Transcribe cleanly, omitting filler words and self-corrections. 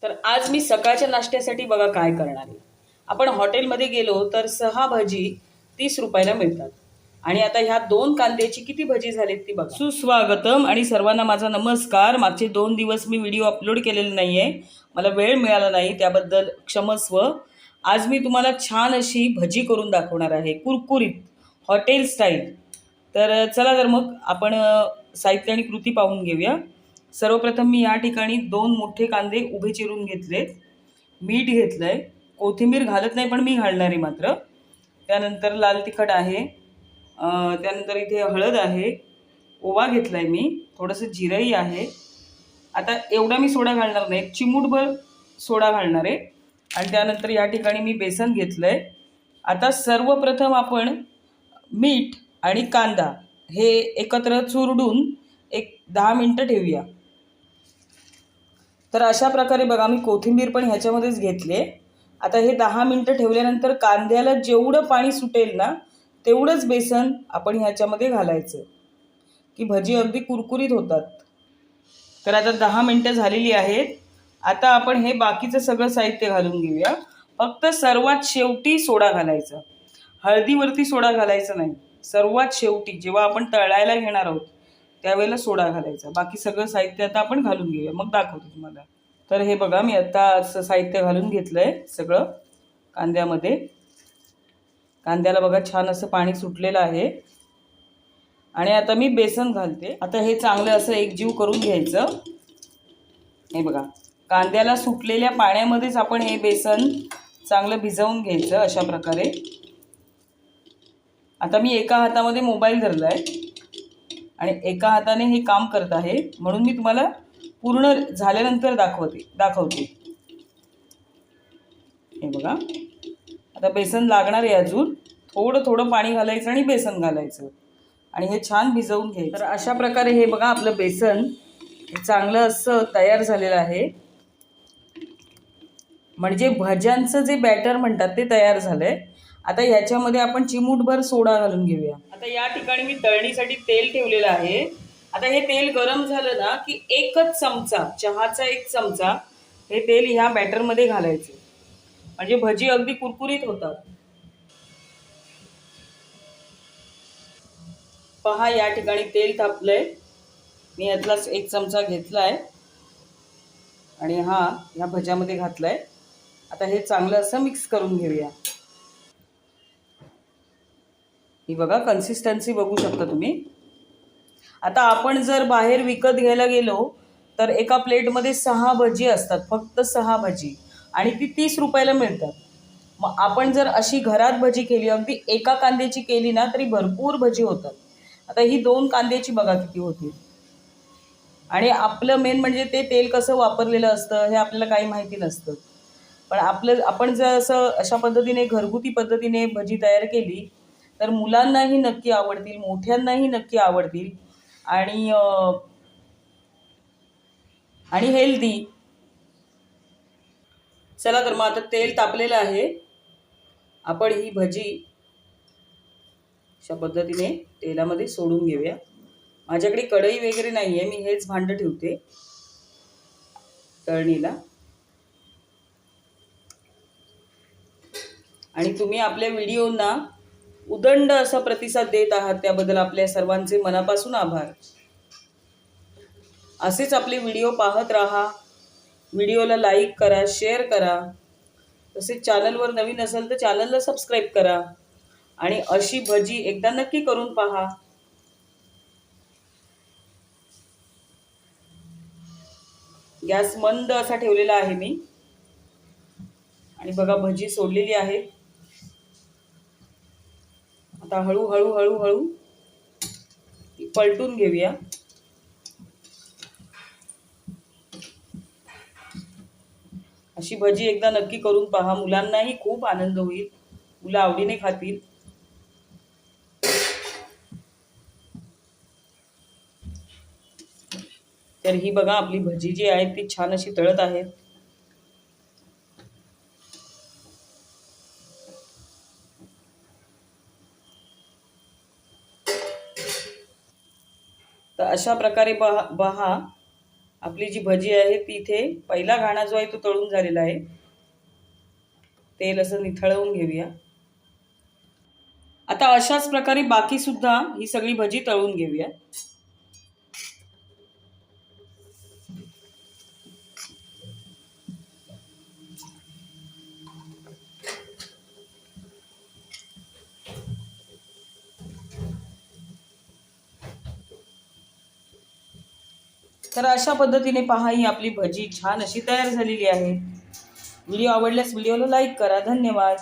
तर आज मी सकाळच्या नाश्त्यासाठी बघा काय करणार आहे. आपण हॉटेलमध्ये गेलो तर 6 भजी 30 रुपयाला मिळतात. आणि आता ह्या 2 कांद्याची किती भजी झालीत ती बघा. सुस्वागतम आणि सर्वांना माझा नमस्कार. मागचे 2 दिवस मी व्हिडिओ अपलोड केलेले नाही आहे, मला वेळ मिळाला नाही, त्याबद्दल क्षमस्व. आज मी तुम्हाला छान अशी भजी करून दाखवणार आहे, कुरकुरीत हॉटेल स्टाईल. तर चला तर मग आपण साहित्य आणि कृती पाहून घेऊया. सर्वप्रथम मी या ठिकाणी 2 मोठे कांदे उभे चिरून घेतलेत, मीठ घेतलं आहे, कोथिंबीर घालत नाही पण मी घालणार आहे मात्र. त्यानंतर लाल तिखट आहे, त्यानंतर इथे हळद आहे, ओवा घेतला आहे मी, थोडंसं जिरंही आहे. आता एवढा मी सोडा घालणार नाही, चिमूटभर सोडा घालणार आहे. आणि त्यानंतर या ठिकाणी मी बेसन घेतलं आहे. आता सर्वप्रथम आपण मीठ आणि कांदा हे एकत्र चुरडून एक 10 मिनटं ठेवूया. तर अशा प्रकारे बघा मी कोथिंबीर पण ह्याच्यामध्येच घेतले. आता हे 10 मिनटं ठेवल्यानंतर कांद्याला जेवढं पाणी सुटेल ना तेवढंच बेसन आपण ह्याच्यामध्ये घालायचं की भजी अगदी कुरकुरीत होतात. तर आता 10 मिनटं झालेली आहेत. आता आपण हे बाकीचं सगळं साहित्य घालून घेऊया. फक्त सर्वात शेवटी सोडा घालायचा, हळदीवरती सोडा घालायचा नाही. सर्वात शेवटी जेव्हा आपण तळायला घेणार आहोत त्यावेळेला सोडा घालायचा. बाकी सगळं साहित्य आता आपण घालून घेऊया, मग दाखवते तुम्हाला. तर हे बघा मी आता असं साहित्य घालून घेतलं आहे सगळं कांद्यामध्ये. कांद्याला बघा छान असं पाणी सुटलेलं आहे. आणि आता मी बेसन घालते. आता हे चांगलं असं एकजीव करून घ्यायचं. हे बघा कांद्याला सुटलेल्या पाण्यामध्येच आपण हे बेसन चांगलं भिजवून घ्यायचं अशा प्रकारे. आता मी एका हातामध्ये मोबाईल धरला आहे आणि एका हाताने हे काम करत आहे, म्हणून मी तुम्हाला पूर्ण झाल्यानंतर दाखवते. हे बघा आता बेसन लागणार आहे, अजून थोडं थोडं पाणी घालायचं आणि बेसन घालायचं आणि हे छान भिजवून घ्यायचं. तर अशा प्रकारे हे बघा आपलं बेसन चांगलं असं तयार झालेलं आहे. म्हणजे भज्यांचं जे बॅटर म्हणतात ते तयार झालंय. आता ह्याच्यामध्ये आपण चिमूटभर सोडा घालून घेऊया. आता या ठिकाणी मी तळणीसाठी तेल ठेवलेलं आहे. आता हे तेल गरम झालं ना की एकच चमचा, चहाचा 1 चमचा हे तेल ह्या बॅटरमध्ये घालायचं, म्हणजे भजी अगदी कुरकुरीत होतात. पहा या ठिकाणी तेल तापलंय, मी यातलाच 1 चमचा घेतलाय आणि ह्या भज्यामध्ये घातलाय. आता हे चांगलं असं मिक्स करून घेऊया. ही बघा कन्सिस्टन्सी बघू शकता तुम्ही. आता आपण जर बाहेर विकत घ्यायला गेलो तर एका प्लेटमध्ये 6 भजी असतात, फक्त 6 भजी, आणि ती 30 रुपयाला मिळतात. मग आपण जर अशी घरात भजी केली, अगदी एका कांद्याची केली ना तरी भरपूर भजी होतात. आता ही 2 कांद्याची बघा किती होती. आणि आपलं मेन म्हणजे ते तेल कसं वापरलेलं असतं हे आपल्याला काही माहिती नसतं. पण आपण जर अशा पद्धतीने घरगुती पद्धतीने भजी तयार केली तर मुलांनाही नक्की आवडतील, मोठ्यांनाही नक्की आवडतील आणि हेल्दी. चला तर मग आता तेल तापलेलं आहे. आपण ही भजी अशा पद्धतीने तेलामध्ये सोडून घेऊया. माझ्याकडे कढई वगैरे नाही आहे, मी हेच भांडं ठेवते तळणीला. आणि तुम्ही आपल्या व्हिडिओंना उदंड असा प्रतिसाद देत आहात, त्याबद्दल आपल्या सर्वांचे मनापासून आभार. असेच आपले व्हिडिओ पाहत राहा. व्हिडिओला लाईक करा, शेअर करा. तसेच चॅनलवर नवीन असेल तर चॅनलला सबस्क्राईब करा. आणि अशी भजी एकदा नक्की करून पहा. गॅस मंद असा ठेवलेला आहे मी. आणि बघा भजी सोडलेली आहे. आता हळूहळू हळूहळू पलटून घेऊया. अशी भजी एकदा नक्की करून पहा, मुलांनाही खूप आनंद होईल, मुलं आवडीने खातील. तर ही बघा आपली भजी जी आहे ती छान अशी तळत आहे. तर अशा प्रकारे पहा आपली जी भजी आहे ती इथे पहिला घाणा जो आहे तो तळून झालेला आहे. तेल असं निथळवून घेऊया. आता अशाच प्रकारे बाकी सुद्धा ही सगळी भजी तळून घेऊया. तर अशा पद्धतीने पहा, ही आपली भजी छान अशी तयार झालेली आहे. व्हिडिओ आवडल्यास व्हिडिओला लाईक करा. धन्यवाद.